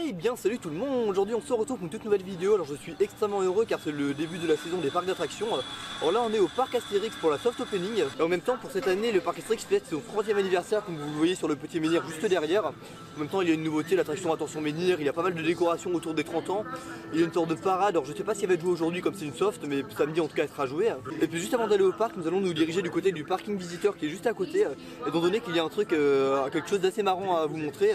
Eh bien salut tout le monde, aujourd'hui on se retrouve pour une toute nouvelle vidéo. Alors je suis extrêmement heureux car c'est le début de la saison des parcs d'attractions. Alors là on est au parc Astérix pour la soft opening. Et en même temps pour cette année le parc Astérix fête son 30e anniversaire comme vous le voyez sur le petit menhir juste derrière. En même temps il y a une nouveauté, l'attraction Attention Menhir, il y a pas mal de décorations autour des 30 ans. Il y a une sorte de parade, alors je sais pas si elle va être jouée aujourd'hui comme c'est une soft, mais samedi en tout cas elle sera jouée. Et puis juste avant d'aller au parc nous allons nous diriger du côté du parking visiteur qui est juste à côté. Étant donné qu'il y a un truc, quelque chose d'assez marrant à vous montrer.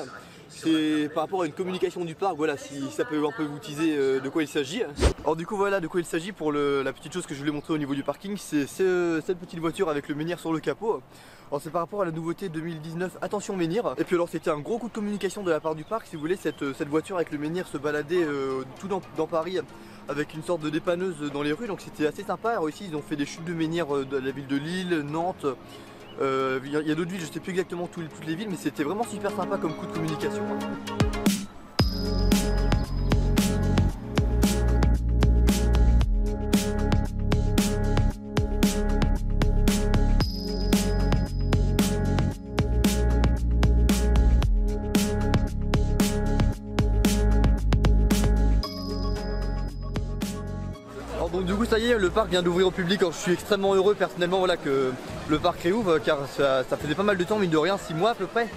C'est par rapport à une communication du parc, voilà, si ça peut un peu vous teaser de quoi il s'agit. Alors du coup voilà de quoi il s'agit pour la petite chose que je voulais montrer au niveau du parking, c'est cette petite voiture avec le menhir sur le capot. Alors c'est par rapport à la nouveauté 2019 Attention Menhir. Et puis alors c'était un gros coup de communication de la part du parc, si vous voulez, cette voiture avec le menhir se baladait tout dans Paris avec une sorte de dépanneuse dans les rues, donc c'était assez sympa. Alors ici ils ont fait des chutes de menhir de la ville de Lille, Nantes. Il y a d'autres villes, je sais plus exactement toutes les villes, mais c'était vraiment super sympa comme coup de communication. Alors donc du coup ça y est, le parc vient d'ouvrir au public. Alors, je suis extrêmement heureux personnellement voilà, que le parc réouvre car ça faisait pas mal de temps, mine de rien, 6 mois à peu près.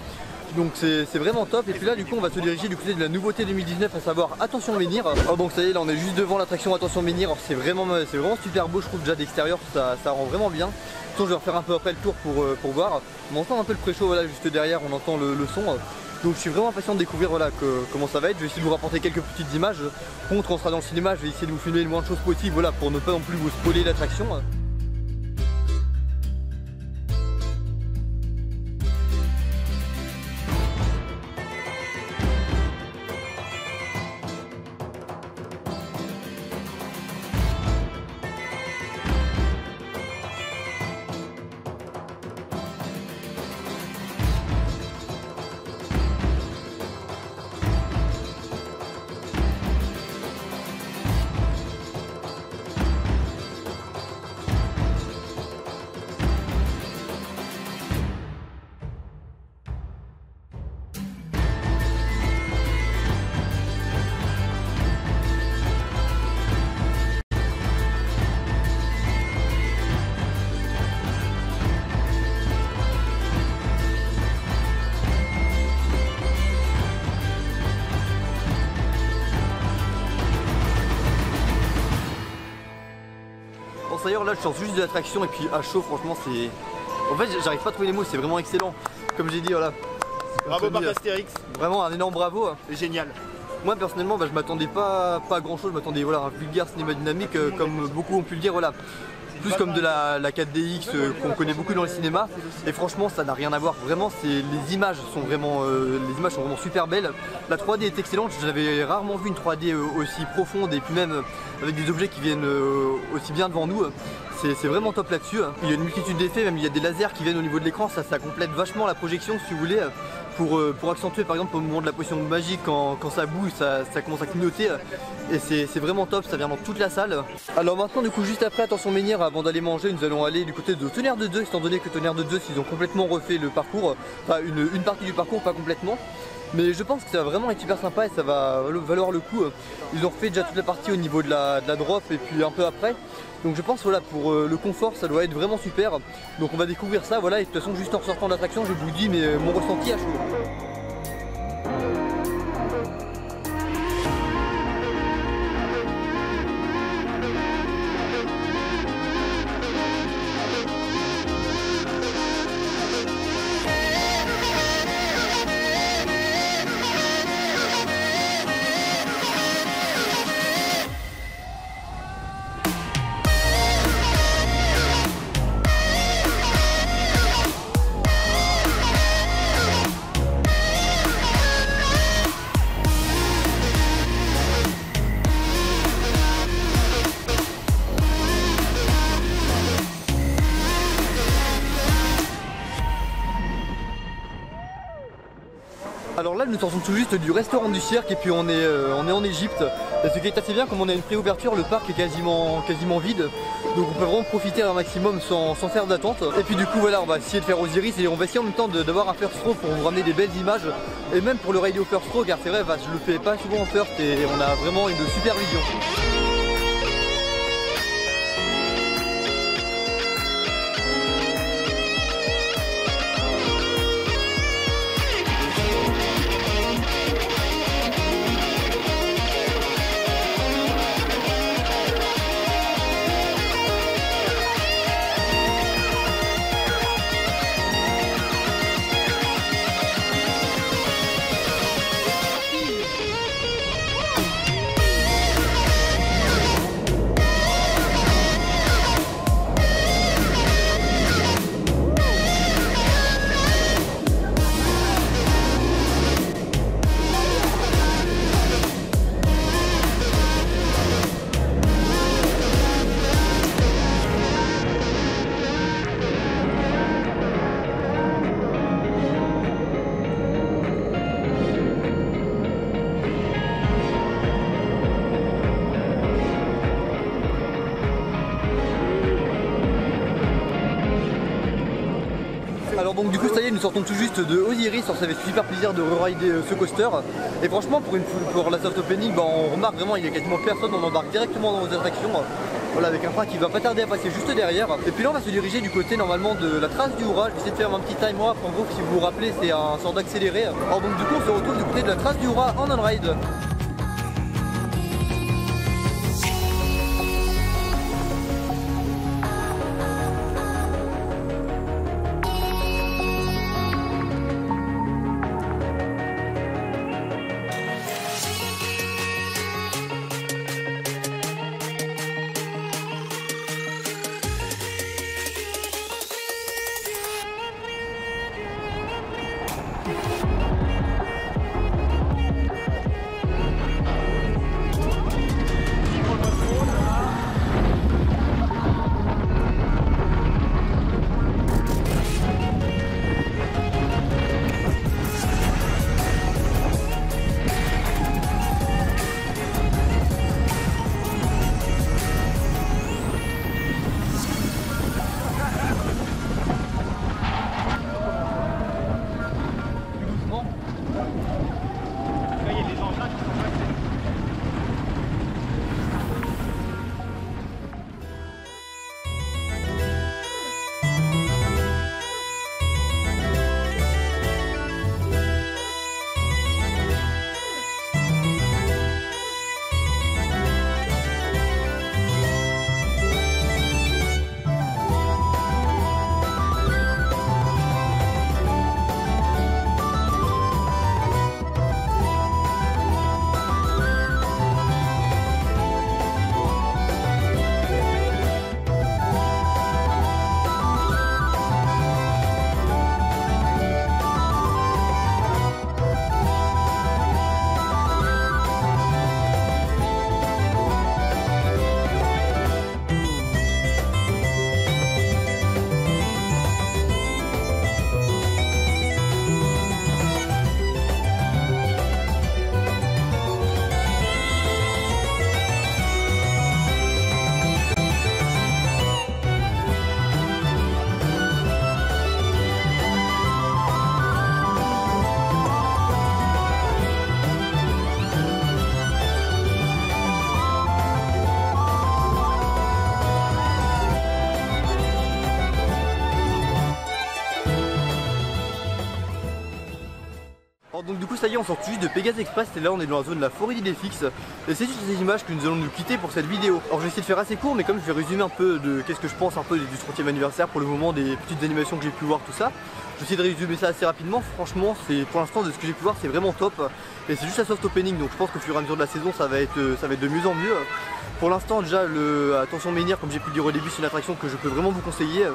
Donc c'est vraiment top. Et puis là du coup on va se diriger du côté de la nouveauté 2019, à savoir Attention Menhir. Alors donc ça y est, là on est juste devant l'attraction Attention Menhir. Alors c'est vraiment super beau, je trouve, déjà d'extérieur, ça rend vraiment bien. De toute façon je vais refaire un peu après le tour pour voir. On entend un peu le pré-show voilà, juste derrière, on entend le son. Donc je suis vraiment impatient de découvrir voilà, comment ça va être. Je vais essayer de vous rapporter quelques petites images. Contre on sera dans le cinéma, je vais essayer de vous filmer le moins de choses possible voilà, pour ne pas non plus vous spoiler l'attraction. D'ailleurs là je sors juste de l'attraction et puis à chaud franchement c'est... En fait j'arrive pas à trouver les mots, c'est vraiment excellent. Comme j'ai dit voilà. Bravo parc Astérix. Vraiment un énorme bravo. C'est génial. Moi personnellement je m'attendais pas à grand chose, je m'attendais voilà, à un vulgaire cinéma dynamique comme beaucoup ont pu le dire voilà. Plus comme de la 4DX qu'on connaît beaucoup dans le cinéma. Et franchement ça n'a rien à voir, vraiment les images sont vraiment super belles. La 3D est excellente, j'avais rarement vu une 3D aussi profonde et puis même avec des objets qui viennent aussi bien devant nous. C'est vraiment top là-dessus. Il y a une multitude d'effets, même il y a des lasers qui viennent au niveau de l'écran, ça complète vachement la projection si vous voulez. Pour accentuer par exemple au moment de la potion magique quand ça bouge, ça commence à clignoter et c'est vraiment top, ça vient dans toute la salle. Alors maintenant du coup juste après Attention Menhir, avant d'aller manger, nous allons aller du côté de Tonnerre de Zeus, étant donné que Tonnerre de Zeus ils ont complètement refait le parcours, enfin une partie du parcours, pas complètement. Mais je pense que ça va vraiment être super sympa et ça va valoir le coup. Ils ont refait déjà toute la partie au niveau de la drop et puis un peu après. Donc je pense voilà pour le confort ça doit être vraiment super. Donc on va découvrir ça voilà, et de toute façon juste en sortant de l'attraction je vous dis mais mon ressenti à chaud. sortons tout juste du restaurant du cirque et puis on est en Égypte. Et ce qui est assez bien, comme on a une préouverture, le parc est quasiment vide. Donc on peut vraiment profiter un maximum sans faire d'attente. Et puis du coup voilà, on va essayer de faire Osiris et on va essayer en même temps d'avoir un first row pour vous ramener des belles images. Et même pour le radio first row, car c'est vrai, je le fais pas souvent en first et on a vraiment une super vision. Alors donc du coup ça y est, nous sortons tout juste de Osiris, alors ça fait super plaisir de re-rider ce coaster. Et franchement pour la soft opening, on remarque vraiment il y a quasiment personne, on embarque directement dans vos attractions. Voilà, avec un train qui va pas tarder à passer juste derrière. Et puis là on va se diriger du côté normalement de la trace du Hura. Je vais essayer de faire un petit time warp, en gros si vous vous rappelez c'est un sort d'accéléré. Alors donc du coup on se retrouve du côté de la trace du Hura en on-ride. Donc du coup ça y est, on sort tout juste de Pegasus Express et là on est dans la zone de la forêt d'Idéfix. Et c'est juste ces images que nous allons nous quitter pour cette vidéo. Alors je vais essayer de faire assez court, mais comme je vais résumer un peu de qu'est-ce que je pense un peu du 30e anniversaire pour le moment, des petites animations que j'ai pu voir, tout ça. Je vais essayer de résumer ça assez rapidement. Franchement c'est pour l'instant de ce que j'ai pu voir c'est vraiment top. Et c'est juste la soft opening, donc je pense qu'au fur et à mesure de la saison ça va être de mieux en mieux. Pour l'instant déjà Attention Menhir, comme j'ai pu le dire au début, c'est une attraction que je peux vraiment vous conseiller.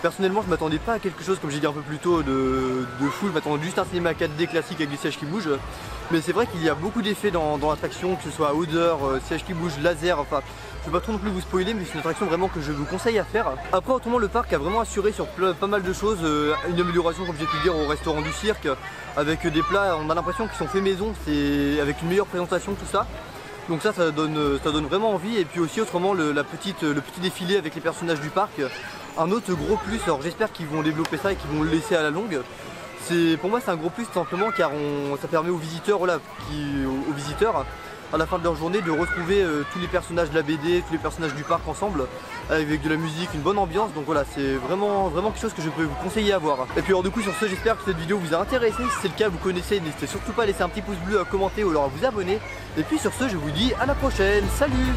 Personnellement je m'attendais pas à quelque chose, comme j'ai dit un peu plus tôt, de fou. Je m'attendais juste à un cinéma 4D classique avec des sièges qui bougent. Mais c'est vrai qu'il y a beaucoup d'effets dans l'attraction, que ce soit odeur, sièges qui bougent, laser, enfin je vais pas trop non plus vous spoiler, mais c'est une attraction vraiment que je vous conseille à faire. Après autrement le parc a vraiment assuré sur pas mal de choses, une amélioration décoration, comme j'ai pu le dire, au restaurant du cirque, avec des plats, on a l'impression qu'ils sont faits maison, c'est avec une meilleure présentation, tout ça. Donc ça donne vraiment envie. Et puis aussi autrement le petit défilé avec les personnages du parc, un autre gros plus. Alors j'espère qu'ils vont développer ça et qu'ils vont le laisser à la longue. Pour moi c'est un gros plus tout simplement car ça permet aux visiteurs, voilà, aux visiteurs à la fin de leur journée de retrouver tous les personnages de la BD, tous les personnages du parc ensemble, avec de la musique, une bonne ambiance. Donc voilà, c'est vraiment quelque chose que je peux vous conseiller à voir. Et puis alors du coup sur ce, j'espère que cette vidéo vous a intéressé. Si c'est le cas, vous connaissez, n'hésitez surtout pas à laisser un petit pouce bleu, à commenter ou alors à vous abonner. Et puis sur ce, je vous dis à la prochaine, salut!